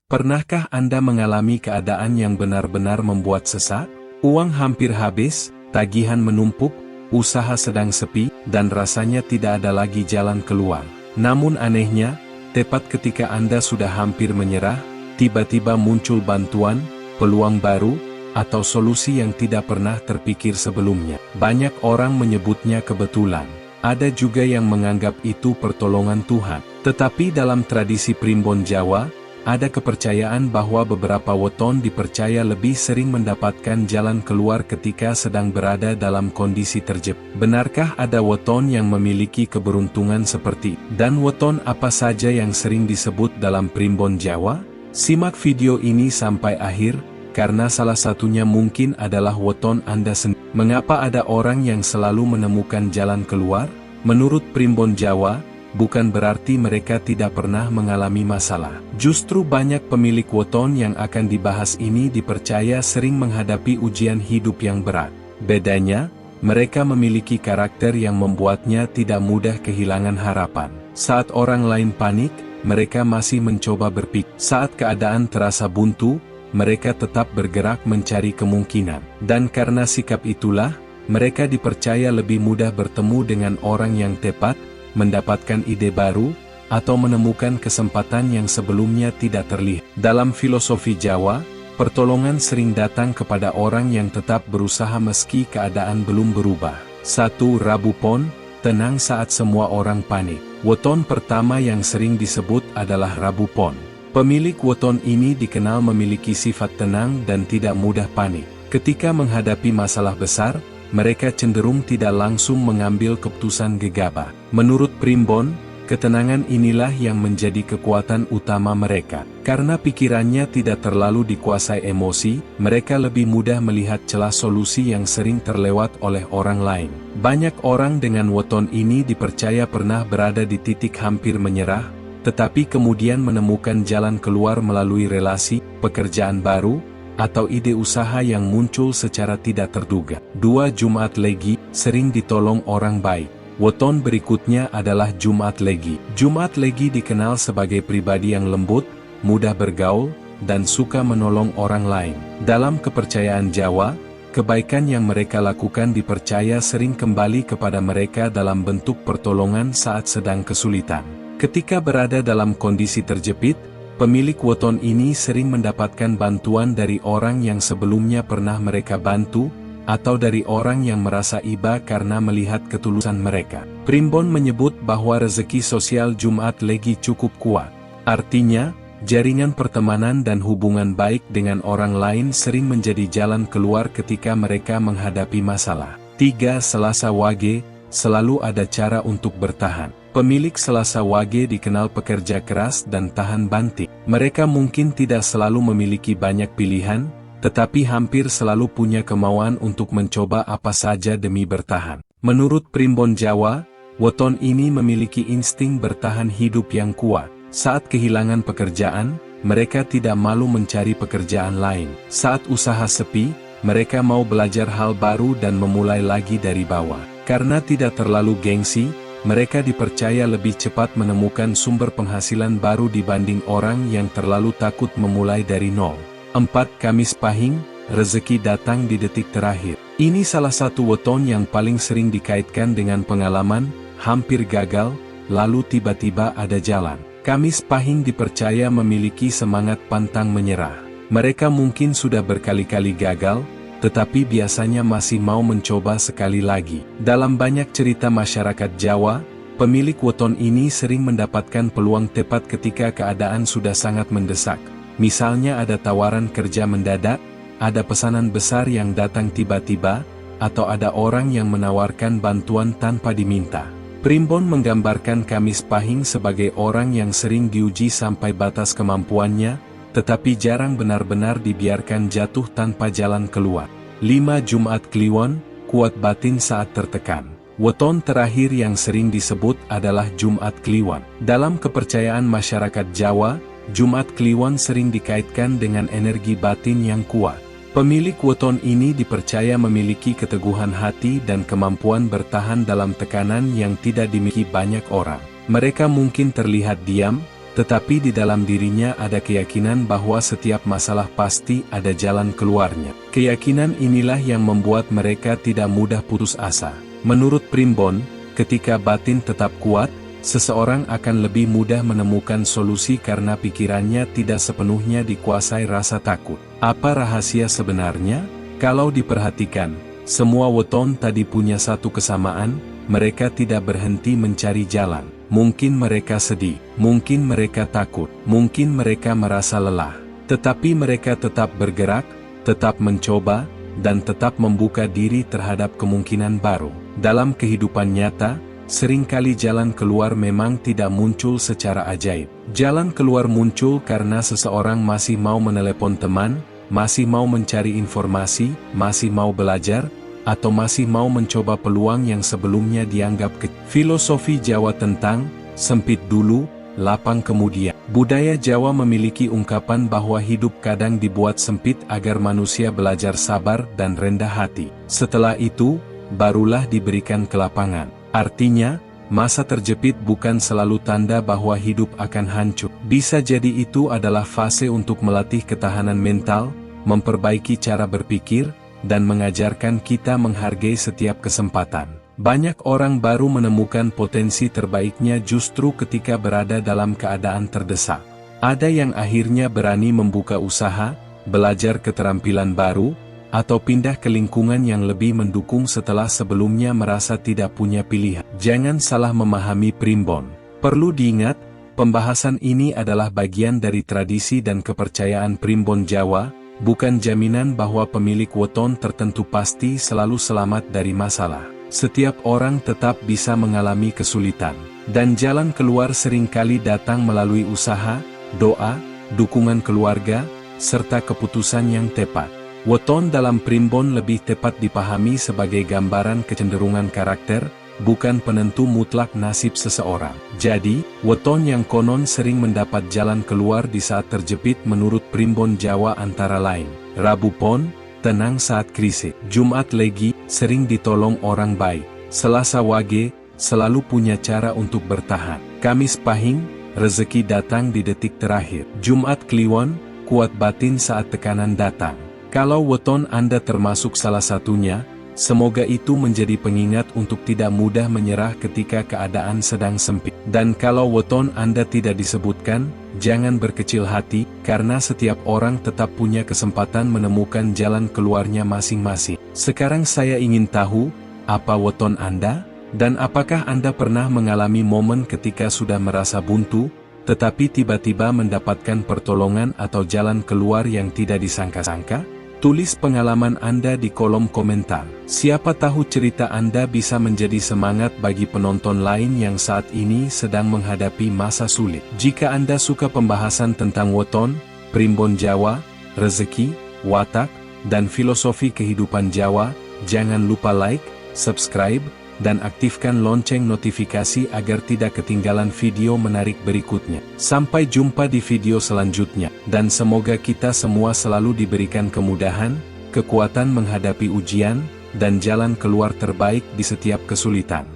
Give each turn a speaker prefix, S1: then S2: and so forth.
S1: Pernahkah Anda mengalami keadaan yang benar-benar membuat sesak? Uang hampir habis, tagihan menumpuk, usaha sedang sepi, dan rasanya tidak ada lagi jalan keluar. Namun anehnya, tepat ketika Anda sudah hampir menyerah, tiba-tiba muncul bantuan, peluang baru, atau solusi yang tidak pernah terpikir sebelumnya. Banyak orang menyebutnya kebetulan. Ada juga yang menganggap itu pertolongan Tuhan. Tetapi dalam tradisi Primbon Jawa, ada kepercayaan bahwa beberapa weton dipercaya lebih sering mendapatkan jalan keluar ketika sedang berada dalam kondisi terjepit. Benarkah ada weton yang memiliki keberuntungan seperti itu? Dan weton apa saja yang sering disebut dalam Primbon Jawa? Simak video ini sampai akhir, karena salah satunya mungkin adalah weton Anda sendiri. Mengapa ada orang yang selalu menemukan jalan keluar? Menurut Primbon Jawa, bukan berarti mereka tidak pernah mengalami masalah. Justru banyak pemilik weton yang akan dibahas ini dipercaya sering menghadapi ujian hidup yang berat. Bedanya, mereka memiliki karakter yang membuatnya tidak mudah kehilangan harapan. Saat orang lain panik, mereka masih mencoba berpikir. Saat keadaan terasa buntu, mereka tetap bergerak mencari kemungkinan. Dan karena sikap itulah, mereka dipercaya lebih mudah bertemu dengan orang yang tepat, mendapatkan ide baru, atau menemukan kesempatan yang sebelumnya tidak terlihat. Dalam filosofi Jawa, pertolongan sering datang kepada orang yang tetap berusaha meski keadaan belum berubah. 1. Rabu Pon, tenang saat semua orang panik. Weton pertama yang sering disebut adalah Rabu Pon. Pemilik weton ini dikenal memiliki sifat tenang dan tidak mudah panik. Ketika menghadapi masalah besar, mereka cenderung tidak langsung mengambil keputusan gegabah. Menurut Primbon, ketenangan inilah yang menjadi kekuatan utama mereka. Karena pikirannya tidak terlalu dikuasai emosi, mereka lebih mudah melihat celah solusi yang sering terlewat oleh orang lain. Banyak orang dengan weton ini dipercaya pernah berada di titik hampir menyerah, tetapi kemudian menemukan jalan keluar melalui relasi, pekerjaan baru, atau ide usaha yang muncul secara tidak terduga. 2. Jumat Legi, sering ditolong orang baik. Weton berikutnya adalah Jumat Legi. Jumat Legi dikenal sebagai pribadi yang lembut, mudah bergaul, dan suka menolong orang lain. Dalam kepercayaan Jawa, kebaikan yang mereka lakukan dipercaya sering kembali kepada mereka dalam bentuk pertolongan saat sedang kesulitan. Ketika berada dalam kondisi terjepit, pemilik weton ini sering mendapatkan bantuan dari orang yang sebelumnya pernah mereka bantu, atau dari orang yang merasa iba karena melihat ketulusan mereka. Primbon menyebut bahwa rezeki sosial Jumat Legi cukup kuat. Artinya, jaringan pertemanan dan hubungan baik dengan orang lain sering menjadi jalan keluar ketika mereka menghadapi masalah. 3. Selasa Wage, selalu ada cara untuk bertahan. Pemilik Selasa Wage dikenal pekerja keras dan tahan banting. Mereka mungkin tidak selalu memiliki banyak pilihan, tetapi hampir selalu punya kemauan untuk mencoba apa saja demi bertahan. Menurut Primbon Jawa, weton ini memiliki insting bertahan hidup yang kuat. Saat kehilangan pekerjaan, mereka tidak malu mencari pekerjaan lain. Saat usaha sepi, mereka mau belajar hal baru dan memulai lagi dari bawah. Karena tidak terlalu gengsi, mereka dipercaya lebih cepat menemukan sumber penghasilan baru dibanding orang yang terlalu takut memulai dari nol. 4. Kamis Pahing, rezeki datang di detik terakhir. Ini salah satu weton yang paling sering dikaitkan dengan pengalaman, hampir gagal, lalu tiba-tiba ada jalan. Kamis Pahing dipercaya memiliki semangat pantang menyerah. Mereka mungkin sudah berkali-kali gagal, tetapi biasanya masih mau mencoba sekali lagi. Dalam banyak cerita masyarakat Jawa, pemilik weton ini sering mendapatkan peluang tepat ketika keadaan sudah sangat mendesak. Misalnya ada tawaran kerja mendadak, ada pesanan besar yang datang tiba-tiba, atau ada orang yang menawarkan bantuan tanpa diminta. Primbon menggambarkan Kamis Pahing sebagai orang yang sering diuji sampai batas kemampuannya, tetapi jarang benar-benar dibiarkan jatuh tanpa jalan keluar. 5. Jumat Kliwon, kuat batin saat tertekan. Weton terakhir yang sering disebut adalah Jumat Kliwon. Dalam kepercayaan masyarakat Jawa, Jumat Kliwon sering dikaitkan dengan energi batin yang kuat. Pemilik weton ini dipercaya memiliki keteguhan hati dan kemampuan bertahan dalam tekanan yang tidak dimiliki banyak orang. Mereka mungkin terlihat diam, tetapi di dalam dirinya ada keyakinan bahwa setiap masalah pasti ada jalan keluarnya. Keyakinan inilah yang membuat mereka tidak mudah putus asa. Menurut Primbon, ketika batin tetap kuat, seseorang akan lebih mudah menemukan solusi karena pikirannya tidak sepenuhnya dikuasai rasa takut. Apa rahasia sebenarnya? Kalau diperhatikan, semua weton tadi punya satu kesamaan, mereka tidak berhenti mencari jalan. Mungkin mereka sedih, mungkin mereka takut, mungkin mereka merasa lelah. Tetapi mereka tetap bergerak, tetap mencoba, dan tetap membuka diri terhadap kemungkinan baru. Dalam kehidupan nyata, seringkali jalan keluar memang tidak muncul secara ajaib. Jalan keluar muncul karena seseorang masih mau menelepon teman, masih mau mencari informasi, masih mau belajar, atau masih mau mencoba peluang yang sebelumnya dianggap kecil. Filosofi Jawa tentang sempit dulu, lapang kemudian. Budaya Jawa memiliki ungkapan bahwa hidup kadang dibuat sempit agar manusia belajar sabar dan rendah hati. Setelah itu, barulah diberikan kelapangan. Artinya, masa terjepit bukan selalu tanda bahwa hidup akan hancur. Bisa jadi itu adalah fase untuk melatih ketahanan mental, memperbaiki cara berpikir, dan mengajarkan kita menghargai setiap kesempatan. Banyak orang baru menemukan potensi terbaiknya justru ketika berada dalam keadaan terdesak. Ada yang akhirnya berani membuka usaha, belajar keterampilan baru, atau pindah ke lingkungan yang lebih mendukung setelah sebelumnya merasa tidak punya pilihan. Jangan salah memahami Primbon. Perlu diingat, pembahasan ini adalah bagian dari tradisi dan kepercayaan Primbon Jawa, bukan jaminan bahwa pemilik weton tertentu pasti selalu selamat dari masalah. Setiap orang tetap bisa mengalami kesulitan, dan jalan keluar seringkali datang melalui usaha, doa, dukungan keluarga, serta keputusan yang tepat. Weton dalam Primbon lebih tepat dipahami sebagai gambaran kecenderungan karakter, bukan penentu mutlak nasib seseorang. Jadi, weton yang konon sering mendapat jalan keluar di saat terjepit menurut Primbon Jawa antara lain: Rabu Pon, tenang saat krisis; Jumat Legi, sering ditolong orang baik; Selasa Wage, selalu punya cara untuk bertahan; Kamis Pahing, rezeki datang di detik terakhir; Jumat Kliwon, kuat batin saat tekanan datang. Kalau weton Anda termasuk salah satunya, semoga itu menjadi pengingat untuk tidak mudah menyerah ketika keadaan sedang sempit. Dan kalau weton Anda tidak disebutkan, jangan berkecil hati, karena setiap orang tetap punya kesempatan menemukan jalan keluarnya masing-masing. Sekarang saya ingin tahu, apa weton Anda? Dan apakah Anda pernah mengalami momen ketika sudah merasa buntu, tetapi tiba-tiba mendapatkan pertolongan atau jalan keluar yang tidak disangka-sangka? Tulis pengalaman Anda di kolom komentar. Siapa tahu cerita Anda bisa menjadi semangat bagi penonton lain yang saat ini sedang menghadapi masa sulit. Jika Anda suka pembahasan tentang weton, Primbon Jawa, rezeki, watak, dan filosofi kehidupan Jawa, jangan lupa like, subscribe, dan aktifkan lonceng notifikasi agar tidak ketinggalan video menarik berikutnya. Sampai jumpa di video selanjutnya, dan semoga kita semua selalu diberikan kemudahan, kekuatan menghadapi ujian, dan jalan keluar terbaik di setiap kesulitan.